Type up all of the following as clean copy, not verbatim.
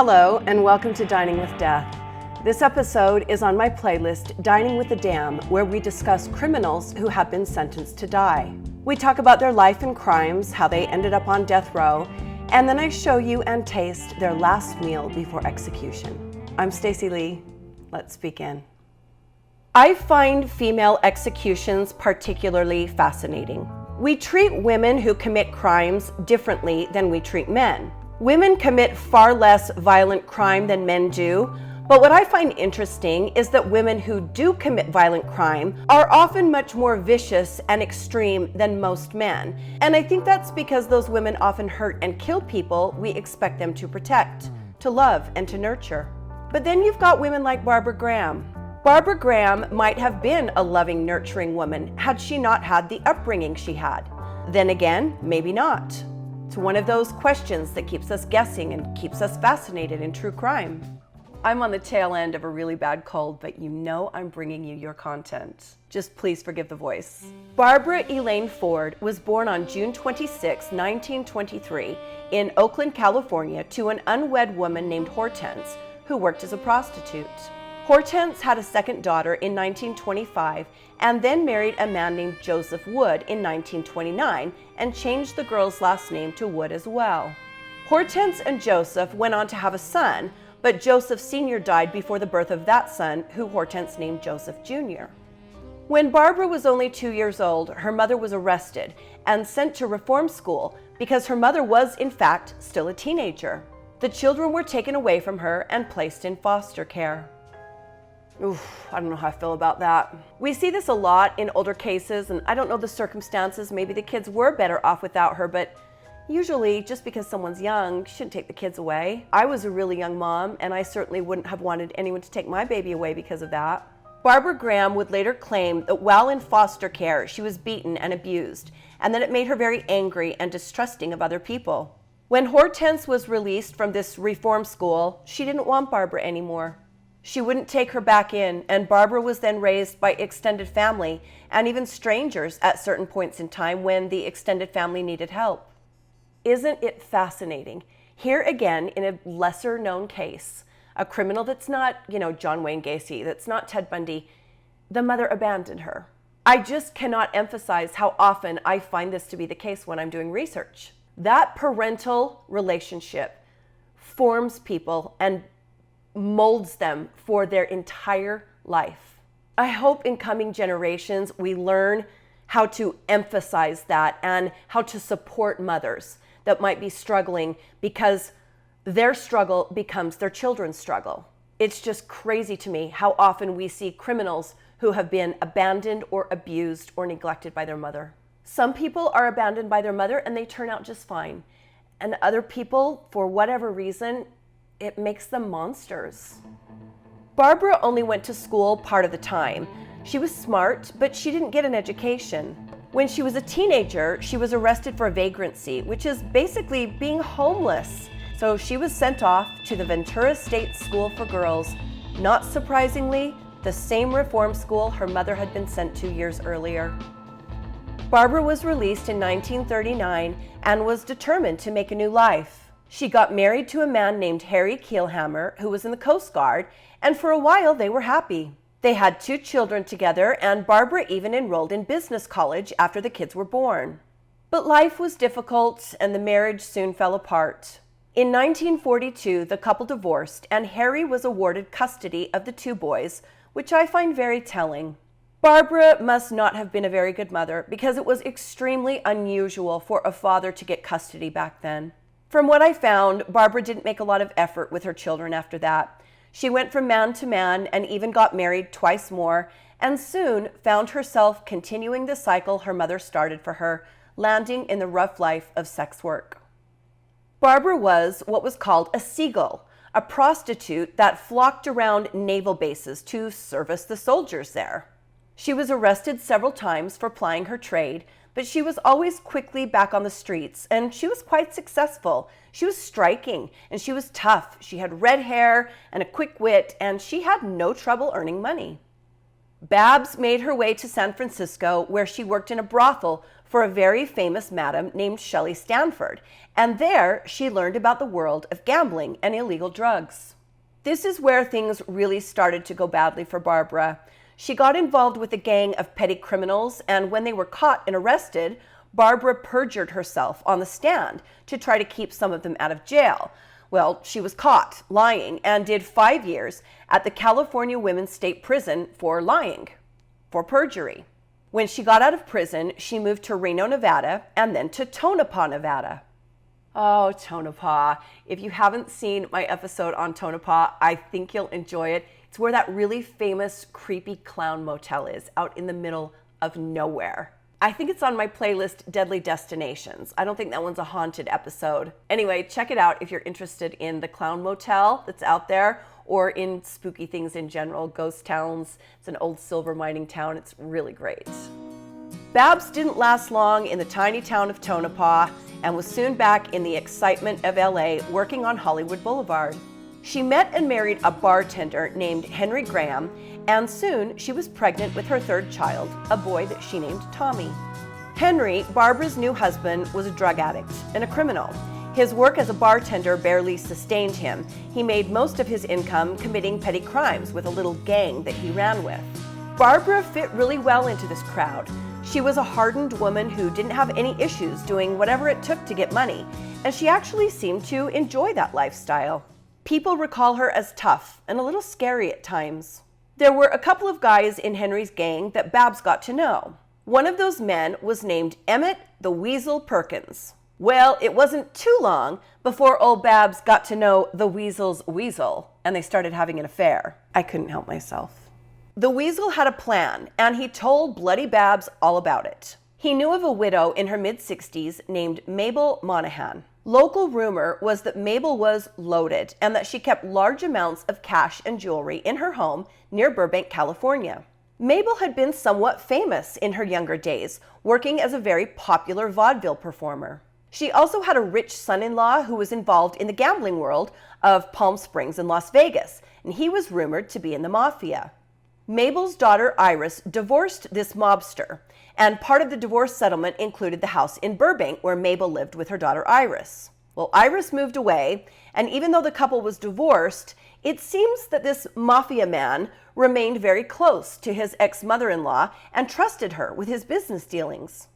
Hello, and welcome to Dining with Death. This episode is on my playlist, Dining with the Damn, where we discuss criminals who have been sentenced to die. We talk about their life and crimes, how they ended up on death row, and then I show you and taste their last meal before execution. I'm Stacey Lee. Let's begin. I find female executions particularly fascinating. We treat women who commit crimes differently than we treat men. Women commit far less violent crime than men do, but what I find interesting is that women who do commit violent crime are often much more vicious and extreme than most men. And I think that's because those women often hurt and kill people we expect them to protect, to love, and to nurture. But then you've got women like Barbara Graham. Barbara Graham might have been a loving, nurturing woman had she not had the upbringing she had. Then again, maybe not. It's one of those questions that keeps us guessing and keeps us fascinated in true crime. I'm on the tail end of a really bad cold, but you know I'm bringing you your content. Just please forgive the voice. Barbara Elaine Ford was born on June 26, 1923, in Oakland, California, to an unwed woman named Hortense, who worked as a prostitute. Hortense had a second daughter in 1925 and then married a man named Joseph Wood in 1929 and changed the girl's last name to Wood as well. Hortense and Joseph went on to have a son, but Joseph Sr. died before the birth of that son, who Hortense named Joseph Jr. When Barbara was only 2 years old, her mother was arrested and sent to reform school because her mother was, in fact, still a teenager. The children were taken away from her and placed in foster care. Oof, I don't know how I feel about that. We see this a lot in older cases, and I don't know the circumstances. Maybe the kids were better off without her, but usually just because someone's young, you shouldn't take the kids away. I was a really young mom, and I certainly wouldn't have wanted anyone to take my baby away because of that. Barbara Graham would later claim that while in foster care, she was beaten and abused, and that it made her very angry and distrusting of other people. When Hortense was released from this reform school, she didn't want Barbara anymore. She wouldn't take her back in, and Barbara was then raised by extended family and even strangers at certain points in time when the extended family needed help. Isn't it fascinating? Here again, in a lesser known case, a criminal that's not, John Wayne Gacy, that's not Ted Bundy, the mother abandoned her. I just cannot emphasize how often I find this to be the case when I'm doing research. That parental relationship forms people and molds them for their entire life. I hope in coming generations we learn how to emphasize that and how to support mothers that might be struggling because their struggle becomes their children's struggle. It's just crazy to me how often we see criminals who have been abandoned or abused or neglected by their mother. Some people are abandoned by their mother and they turn out just fine. And other people, for whatever reason, it makes them monsters. Barbara only went to school part of the time. She was smart, but she didn't get an education. When she was a teenager, she was arrested for vagrancy, which is basically being homeless. So she was sent off to the Ventura State School for Girls, not surprisingly, the same reform school her mother had been sent to years earlier. Barbara was released in 1939 and was determined to make a new life. She got married to a man named Harry Keelhammer, who was in the Coast Guard, and for a while they were happy. They had 2 children together, and Barbara even enrolled in business college after the kids were born. But life was difficult, and the marriage soon fell apart. In 1942, the couple divorced, and Harry was awarded custody of the 2 boys, which I find very telling. Barbara must not have been a very good mother because it was extremely unusual for a father to get custody back then. From what I found, Barbara didn't make a lot of effort with her children after that. She went from man to man and even got married twice more, and soon found herself continuing the cycle her mother started for her, landing in the rough life of sex work. Barbara was what was called a seagull, a prostitute that flocked around naval bases to service the soldiers there. She was arrested several times for plying her trade, but she was always quickly back on the streets, and she was quite successful. She was striking, and she was tough. She had red hair and a quick wit, and she had no trouble earning money. Babs made her way to San Francisco, where she worked in a brothel for a very famous madam named Shelley Stanford, and there she learned about the world of gambling and illegal drugs. This is where things really started to go badly for Barbara. She got involved with a gang of petty criminals, and when they were caught and arrested, Barbara perjured herself on the stand to try to keep some of them out of jail. Well, she was caught lying and did 5 years at the California Women's State Prison for lying, for perjury. When she got out of prison, she moved to Reno, Nevada, and then to Tonopah, Nevada. Oh, Tonopah. If you haven't seen my episode on Tonopah, I think you'll enjoy it. It's where that really famous, creepy clown motel is, out in the middle of nowhere. I think it's on my playlist, Deadly Destinations. I don't think that one's a haunted episode. Anyway, check it out if you're interested in the clown motel that's out there, or in spooky things in general, ghost towns. It's an old silver mining town. It's really great. Babs didn't last long in the tiny town of Tonopah and was soon back in the excitement of LA, working on Hollywood Boulevard. She met and married a bartender named Henry Graham, and soon she was pregnant with her third child, a boy that she named Tommy. Henry, Barbara's new husband, was a drug addict and a criminal. His work as a bartender barely sustained him. He made most of his income committing petty crimes with a little gang that he ran with. Barbara fit really well into this crowd. She was a hardened woman who didn't have any issues doing whatever it took to get money, and she actually seemed to enjoy that lifestyle. People recall her as tough and a little scary at times. There were a couple of guys in Henry's gang that Babs got to know. One of those men was named Emmett the Weasel Perkins. Well, it wasn't too long before old Babs got to know the Weasel's weasel, and they started having an affair. I couldn't help myself. The Weasel had a plan, and he told Bloody Babs all about it. He knew of a widow in her mid-60s named Mabel Monohan. Local rumor was that Mabel was loaded and that she kept large amounts of cash and jewelry in her home near Burbank, California. Mabel had been somewhat famous in her younger days, working as a very popular vaudeville performer. She also had a rich son-in-law who was involved in the gambling world of Palm Springs and Las Vegas, and he was rumored to be in the mafia. Mabel's daughter Iris divorced this mobster, and part of the divorce settlement included the house in Burbank where Mabel lived with her daughter Iris. Well, Iris moved away, and even though the couple was divorced, it seems that this mafia man remained very close to his ex-mother-in-law and trusted her with his business dealings.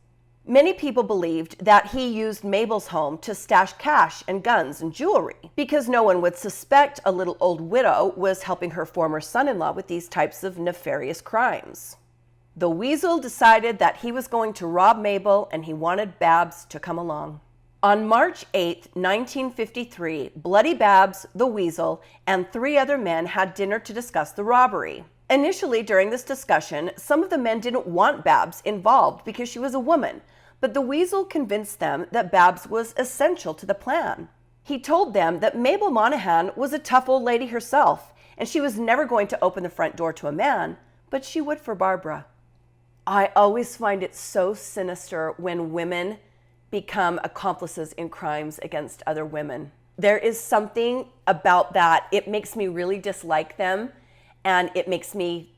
Many people believed that he used Mabel's home to stash cash and guns and jewelry because no one would suspect a little old widow was helping her former son-in-law with these types of nefarious crimes. The Weasel decided that he was going to rob Mabel, and he wanted Babs to come along. On March 8, 1953, Bloody Babs, the Weasel, and 3 other men had dinner to discuss the robbery. Initially, during this discussion, some of the men didn't want Babs involved because she was a woman, but the Weasel convinced them that Babs was essential to the plan. He told them that Mabel Monohan was a tough old lady herself, and she was never going to open the front door to a man, but she would for Barbara. I always find it so sinister when women become accomplices in crimes against other women. There is something about that. It makes me really dislike them, and it makes me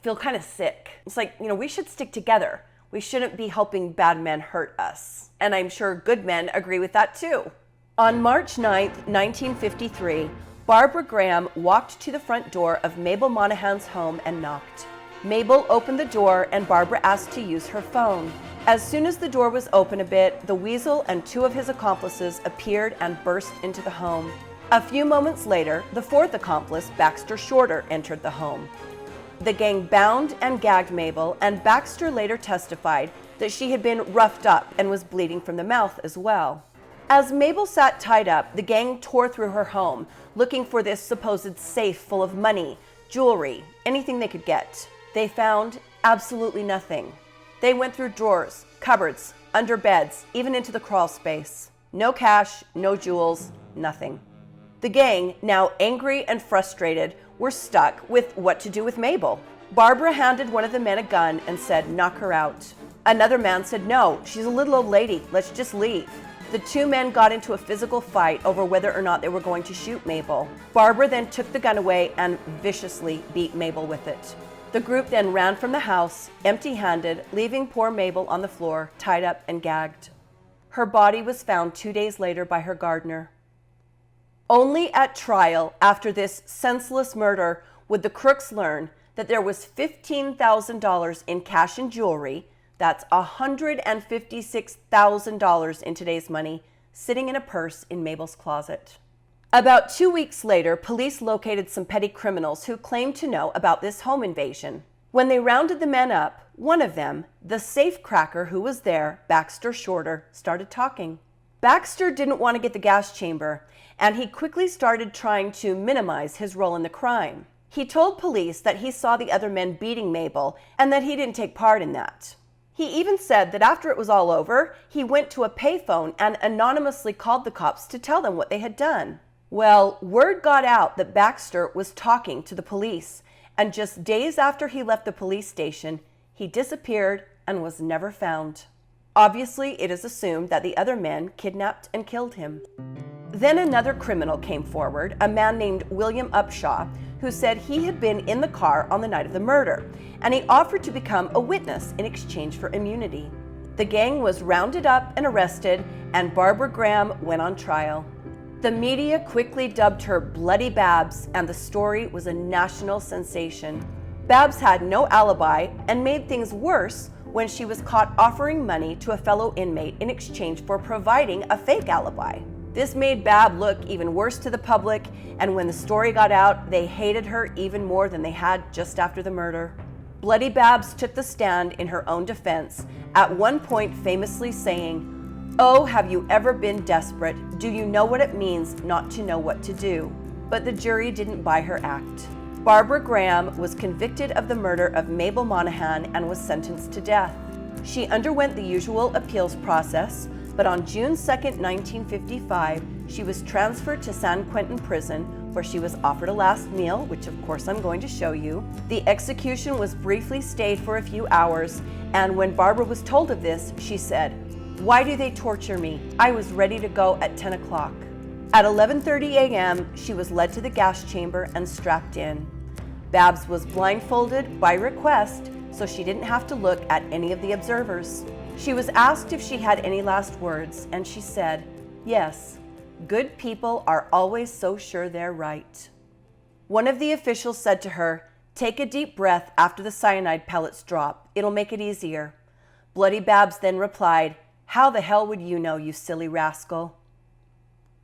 feel kind of sick. It's like, we should stick together. We shouldn't be helping bad men hurt us. And I'm sure good men agree with that too. On March 9th, 1953, Barbara Graham walked to the front door of Mabel Monohan's home and knocked. Mabel opened the door, and Barbara asked to use her phone. As soon as the door was open a bit, the Weasel and 2 of his accomplices appeared and burst into the home. A few moments later, the 4th accomplice, Baxter Shorter, entered the home. The gang bound and gagged Mabel, and Baxter later testified that she had been roughed up and was bleeding from the mouth as well. As Mabel sat tied up, the gang tore through her home, looking for this supposed safe full of money, jewelry, anything they could get. They found absolutely nothing. They went through drawers, cupboards, under beds, even into the crawl space. No cash, no jewels, nothing. The gang, now angry and frustrated, were stuck with what to do with Mabel. Barbara handed one of the men a gun and said, "Knock her out." Another man said, "No, she's a little old lady. Let's just leave." The 2 men got into a physical fight over whether or not they were going to shoot Mabel. Barbara then took the gun away and viciously beat Mabel with it. The group then ran from the house, empty-handed, leaving poor Mabel on the floor, tied up and gagged. Her body was found 2 days later by her gardener. Only at trial, after this senseless murder, would the crooks learn that there was $15,000 in cash and jewelry, that's $156,000 in today's money, sitting in a purse in Mabel's closet. About 2 weeks later, police located some petty criminals who claimed to know about this home invasion. When they rounded the men up, one of them, the safecracker who was there, Baxter Shorter, started talking. Baxter didn't want to get the gas chamber, and he quickly started trying to minimize his role in the crime. He told police that he saw the other men beating Mabel and that he didn't take part in that. He even said that after it was all over, he went to a payphone and anonymously called the cops to tell them what they had done. Well, word got out that Baxter was talking to the police, and just days after he left the police station, he disappeared and was never found. Obviously, it is assumed that the other men kidnapped and killed him. Then another criminal came forward, a man named William Upshaw, who said he had been in the car on the night of the murder, and he offered to become a witness in exchange for immunity. The gang was rounded up and arrested, and Barbara Graham went on trial. The media quickly dubbed her Bloody Babs, and the story was a national sensation. Babs had no alibi and made things worse when she was caught offering money to a fellow inmate in exchange for providing a fake alibi. This made Bab look even worse to the public, and when the story got out, they hated her even more than they had just after the murder. Bloody Babs took the stand in her own defense, at one point famously saying, "Oh, have you ever been desperate? Do you know what it means not to know what to do?" But the jury didn't buy her act. Barbara Graham was convicted of the murder of Mabel Monohan and was sentenced to death. She underwent the usual appeals process, but on June 2, 1955, she was transferred to San Quentin Prison, where she was offered a last meal, which of course I'm going to show you. The execution was briefly stayed for a few hours, and when Barbara was told of this, she said, "Why do they torture me? I was ready to go at 10 o'clock. At 11:30 a.m., she was led to the gas chamber and strapped in. Babs was blindfolded by request, so she didn't have to look at any of the observers. She was asked if she had any last words, and she said, "Yes, good people are always so sure they're right." One of the officials said to her, "Take a deep breath after the cyanide pellets drop. It'll make it easier." Bloody Babs then replied, "How the hell would you know, you silly rascal?"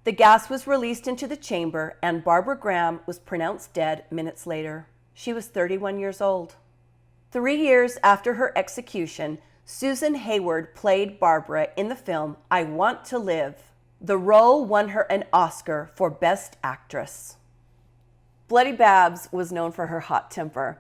The gas was released into the chamber, and Barbara Graham was pronounced dead minutes later. She was 31 years old. 3 years after her execution, Susan Hayward played Barbara in the film I Want to Live. The role won her an Oscar for Best Actress. Bloody Babs was known for her hot temper,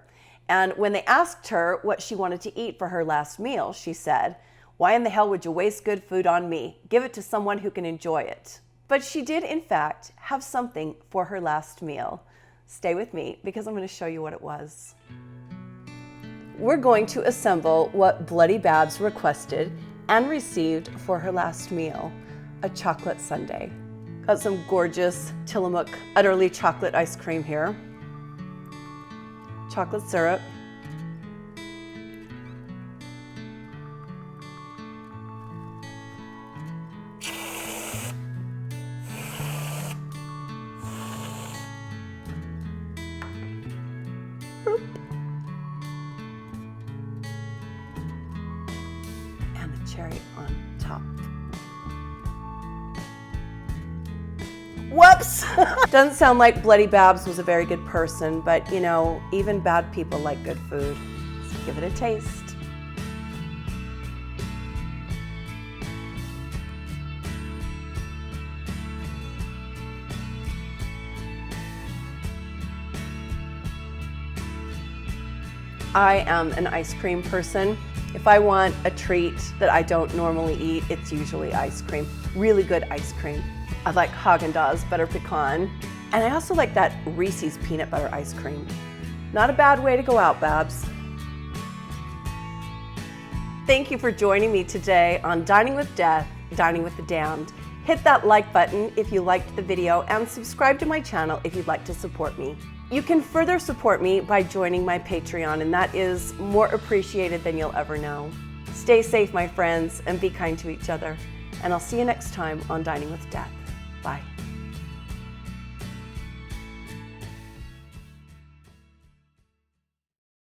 and when they asked her what she wanted to eat for her last meal, she said, "Why in the hell would you waste good food on me? Give it to someone who can enjoy it." But she did, in fact, have something for her last meal. Stay with me because I'm going to show you what it was. We're going to assemble what Bloody Babs requested and received for her last meal, a chocolate sundae. Got some gorgeous Tillamook utterly chocolate ice cream here, chocolate syrup, and the cherry on top. Whoops! Doesn't sound like Bloody Babs was a very good person, but you know, even bad people like good food. So give it a taste. I am an ice cream person. If I want a treat that I don't normally eat, it's usually ice cream. Really good ice cream. I like Haagen-Dazs butter pecan, and I also like that Reese's peanut butter ice cream. Not a bad way to go out, Babs. Thank you for joining me today on Dining with Death, Dining with the Damned. Hit that like button if you liked the video and subscribe to my channel if you'd like to support me. You can further support me by joining my Patreon, and that is more appreciated than you'll ever know. Stay safe, my friends, and be kind to each other. And I'll see you next time on Dining with Death. Bye.